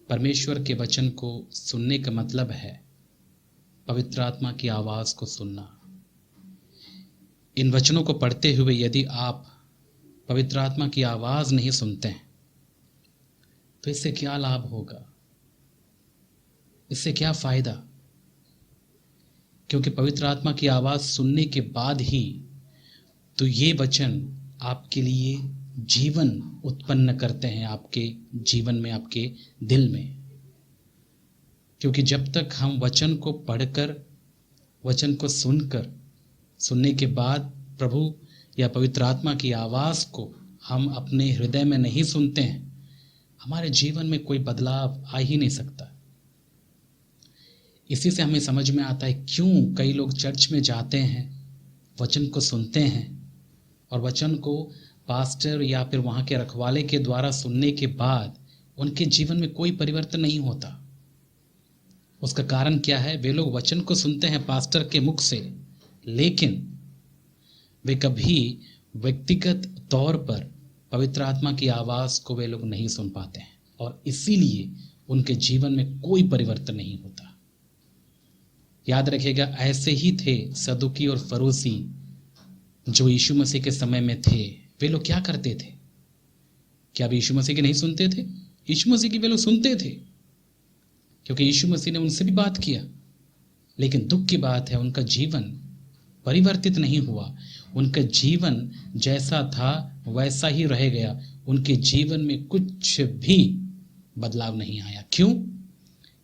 परमेश्वर के वचन को सुनने का मतलब है पवित्र आत्मा की आवाज को सुनना। इन वचनों को पढ़ते हुए यदि आप पवित्र आत्मा की आवाज नहीं सुनते हैं तो इससे क्या लाभ होगा, इससे क्या फायदा? क्योंकि पवित्र आत्मा की आवाज सुनने के बाद ही तो ये वचन आपके लिए जीवन उत्पन्न करते हैं, आपके जीवन में, आपके दिल में। क्योंकि जब तक हम वचन को पढ़कर, वचन को सुनकर, सुनने के बाद प्रभु या पवित्र आत्मा की आवाज को हम अपने हृदय में नहीं सुनते हैं, हमारे जीवन में कोई बदलाव आ ही नहीं सकता। इसी से हमें समझ में आता है क्यों कई लोग चर्च में जाते हैं, वचन को सुनते हैं और वचन को पास्टर या फिर वहाँ के रखवाले के द्वारा सुनने के बाद उनके जीवन में कोई परिवर्तन नहीं होता। उसका कारण क्या है? वे लोग वचन को सुनते हैं पास्टर के मुख से, लेकिन वे कभी व्यक्तिगत तौर पर पवित्र आत्मा की आवाज़ को वे लोग नहीं सुन पाते हैं और इसीलिए उनके जीवन में कोई परिवर्तन नहीं होता। याद रखिएगा, ऐसे ही थे सदुकी और फरीसी जो यीशु मसीह के समय में थे। वे लोग क्या करते थे? क्या वे यीशु मसीह की नहीं सुनते थे? यीशु मसीह की वे लोग सुनते थे, क्योंकि यीशु मसीह ने उनसे भी बात किया। लेकिन दुख की बात है, उनका जीवन परिवर्तित नहीं हुआ। उनका जीवन जैसा था वैसा ही रह गया। उनके जीवन में कुछ भी बदलाव नहीं आया। क्यों?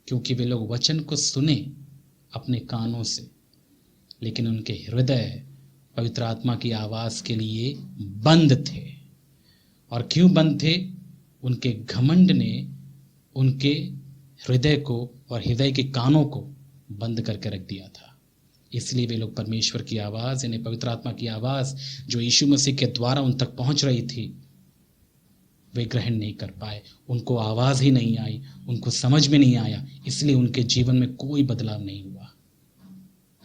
क्योंकि वे लोग वचन को सुने अपने कानों से, लेकिन उनके हृदय पवित्र आत्मा की आवाज़ के लिए बंद थे। और क्यों बंद थे? उनके घमंड ने उनके हृदय को और हृदय के कानों को बंद करके रख दिया था। इसलिए वे लोग परमेश्वर की आवाज़, यानी पवित्र आत्मा की आवाज़ जो यीशु मसीह के द्वारा उन तक पहुंच रही थी, वे ग्रहण नहीं कर पाए। उनको आवाज़ ही नहीं आई, उनको समझ में नहीं आया, इसलिए उनके जीवन में कोई बदलाव नहीं हुआ।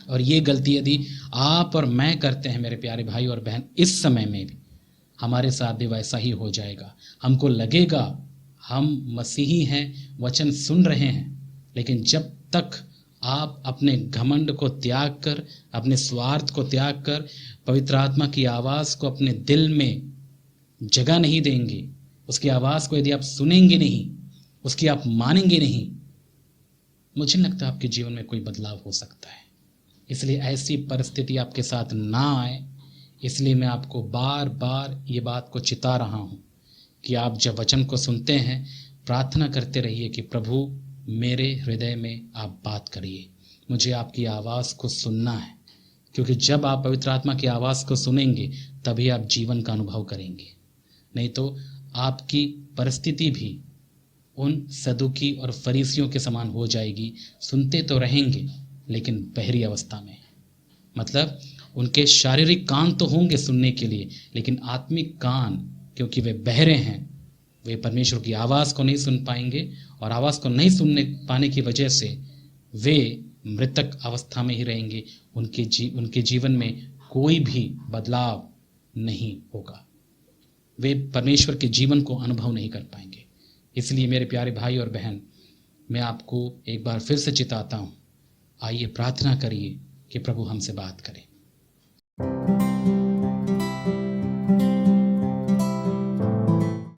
और ये गलती यदि आप और मैं करते हैं मेरे प्यारे भाई और बहन, इस समय में भी हमारे साथ भी वैसा ही हो जाएगा। हमको लगेगा हम मसीही हैं, वचन सुन रहे हैं, लेकिन जब तक आप अपने घमंड को त्याग कर, अपने स्वार्थ को त्याग कर पवित्र आत्मा की आवाज़ को अपने दिल में जगह नहीं देंगे, उसकी आवाज़ को यदि आप सुनेंगे नहीं, उसकी आप मानेंगे नहीं, मुझे नहीं लगता आपके जीवन में कोई बदलाव हो सकता है। इसलिए ऐसी परिस्थिति आपके साथ ना आए, इसलिए मैं आपको बार बार ये बात को चिता रहा हूँ कि आप जब वचन को सुनते हैं, प्रार्थना करते रहिए कि प्रभु मेरे हृदय में आप बात करिए, मुझे आपकी आवाज़ को सुनना है। क्योंकि जब आप पवित्र आत्मा की आवाज़ को सुनेंगे तभी आप जीवन का अनुभव करेंगे, नहीं तो आपकी परिस्थिति भी उन सदुकी और फरीसियों के समान हो जाएगी। सुनते तो रहेंगे लेकिन बहरी अवस्था में, मतलब उनके शारीरिक कान तो होंगे सुनने के लिए, लेकिन आत्मिक कान, क्योंकि वे बहरे हैं, वे परमेश्वर की आवाज़ को नहीं सुन पाएंगे और आवाज़ को नहीं सुनने पाने की वजह से वे मृतक अवस्था में ही रहेंगे। उनके जीवन में कोई भी बदलाव नहीं होगा, वे परमेश्वर के जीवन को अनुभव नहीं कर पाएंगे। इसलिए मेरे प्यारे भाई और बहन, मैं आपको एक बार फिर से चिताता हूँ, आइए प्रार्थना करिए कि प्रभु हमसे बात करें।